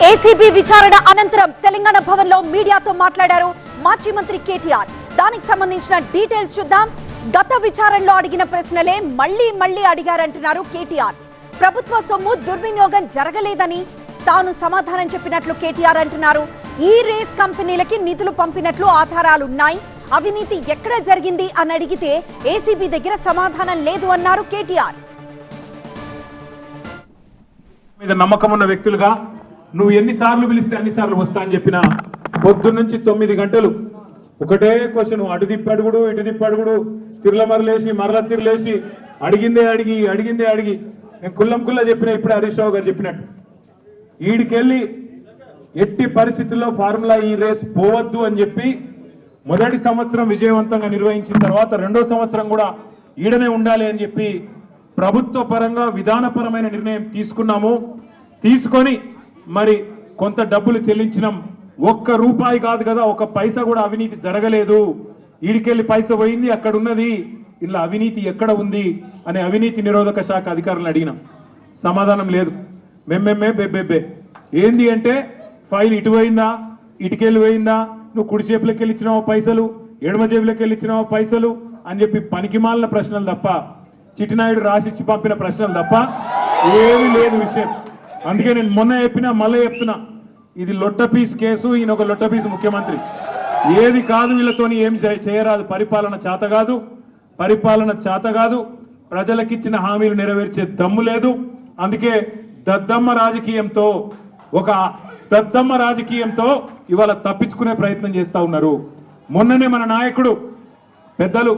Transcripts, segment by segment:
ACB విచారణ అనంతరం తెలంగాణ భవన్లో మీడియాతో మాట్లాడారు మాజీ మంత్రి కేటీఆర్. దానికి సంబంధించిన డీటెయిల్స్ చూద్దాం. గత విచారణలో అడిగిన ప్రశ్నలే మళ్లీ అడిగారంటున్నారు కేటీఆర్. ప్రభుత్వ సొమ్ము దుర్వినియోగం జరగలేదని తాను సమాధానం చెప్పినట్లు కేటీఆర్ అంటున్నారు. ఈ రేస్ కంపెనీలకి నిధులు పంపినట్లు ఆధారాలున్నాయి. అవినీతి ఎక్కడ జరిగింది అని అడిగితే ఏసీబీ దగ్గర సమాధానం లేదు అన్నారు కేటీఆర్. మీద నమ్మకం ఉన్న వ్యక్తులుగా నువ్వు ఎన్నిసార్లు పిలిస్తే అన్నిసార్లు వస్తా అని చెప్పిన పొద్దున్నుంచి 9 గంటలు ఒకటే క్వశ్చన్, అటు తిప్పి అడుగుడు ఇటు తిప్పి అడుగుడు, తిరులమరలేసి మరల తిరులేసి అడిగిందే అడిగి నేను కుల్లా చెప్పిన ఇప్పుడే హరీష్ రావు గారు చెప్పినట్టు ఈడికెళ్ళి ఎట్టి పరిస్థితుల్లో ఫార్ములా ఈ రేస్ పోవద్దు అని చెప్పి మొదటి సంవత్సరం విజయవంతంగా నిర్వహించిన తర్వాత రెండో సంవత్సరం కూడా ఈడనే ఉండాలి అని చెప్పి ప్రభుత్వ పరంగా విధానపరమైన నిర్ణయం తీసుకున్నాము. తీసుకొని మరి కొంత డబ్బులు చెల్లించినాం. ఒక్క రూపాయి కాదు కదా, ఒక పైసా కూడా అవినీతి జరగలేదు. ఈడికెళ్ళి పైస పోయింది, అక్కడ ఉన్నది, ఇలా అవినీతి ఎక్కడ ఉంది అనే అవినీతి నిరోధక శాఖ అధికారులను అడిగినాం. సమాధానం లేదు. బెబ్బే ఏంది అంటే ఫైల్ ఇటు పోయిందా, ఇటుకెళ్ళి పోయిందా, నువ్వు కుడి చేపులకి వెళ్ళి ఇచ్చినావో పైసలు, ఎడమ చేపులకి వెళ్ళి ఇచ్చినావో పైసలు అని చెప్పి పనికిమాలిన ప్రశ్నలు తప్ప, చిట్టినాయుడు రాసిచ్చి పంపిన ప్రశ్నలు తప్ప ఏమీ లేదు విషయం. అందుకే నేను మొన్న చెప్పినా మళ్ళీ చెప్తున్నా, ఇది లొట్టపీస్ కేసు, ఈయన ఒక లొట్టపీస్ ముఖ్యమంత్రి. ఏది కాదు వీళ్ళతోని ఏం చేయరాదు. పరిపాలన చేత కాదు, ప్రజలకిచ్చిన హామీలు నెరవేర్చే దమ్ము లేదు. అందుకే దద్దమ్మ రాజకీయంతో ఇవాళ తప్పించుకునే ప్రయత్నం చేస్తూ ఉన్నారు. మొన్ననే మన నాయకుడు పెద్దలు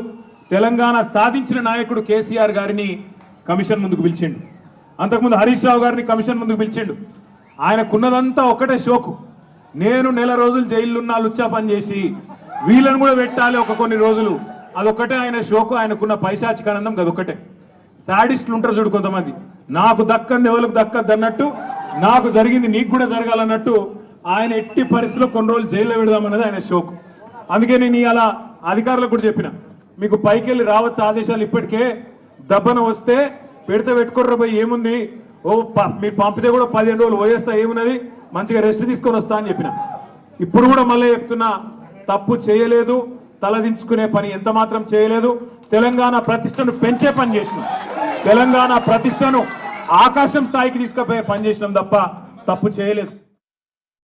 తెలంగాణ సాధించిన నాయకుడు కేసీఆర్ గారిని కమిషన్ ముందుకు పిలిచిండు. అంతకుముందు హరీష్ రావు గారిని కమిషన్ ముందుకు పిలిచిండు. ఆయనకున్నదంతా ఒకటే షోకు, నేను నెల రోజులు జైలున్నా లుచ్చా పని చేసి వీళ్ళను కూడా పెట్టాలి ఒక కొన్ని రోజులు, అదొక్కటే ఆయన షోకు. ఆయనకున్న పైశాచికానందం అదొక్కటే. సాడిస్టులు ఉంటారు చూడు కొంతమంది, నాకు దక్కంది ఎవరికి దక్కద్దు అన్నట్టు, నాకు జరిగింది నీకు కూడా జరగాలన్నట్టు ఆయన ఎట్టి పరిస్థితిలో కొన్ని రోజులు జైల్లో పెడదామన్నది ఆయన షోకు. అందుకే నేను ఇలా అధికారులకు కూడా చెప్పిన, మీకు పైకి వెళ్ళి రావచ్చు ఆదేశాలు, ఇప్పటికే దబ్బన వస్తే పెడితే పెట్టుకోర్ర పోయి ఏముంది, మీరు పంపితే కూడా 15 రోజులు పోయేస్తా, ఏమున్నది, మంచిగా రెస్ట్ తీసుకొని వస్తా అని చెప్పిన. ఇప్పుడు కూడా మళ్ళీ చెప్తున్నా, తప్పు చేయలేదు, తలదించుకునే పని ఎంత మాత్రం చేయలేదు. తెలంగాణ ప్రతిష్టను పెంచే పని చేసినాం, తెలంగాణ ప్రతిష్టను ఆకాశం స్థాయికి తీసుకుపోయే పని చేసినాం తప్ప తప్పు చేయలేదు.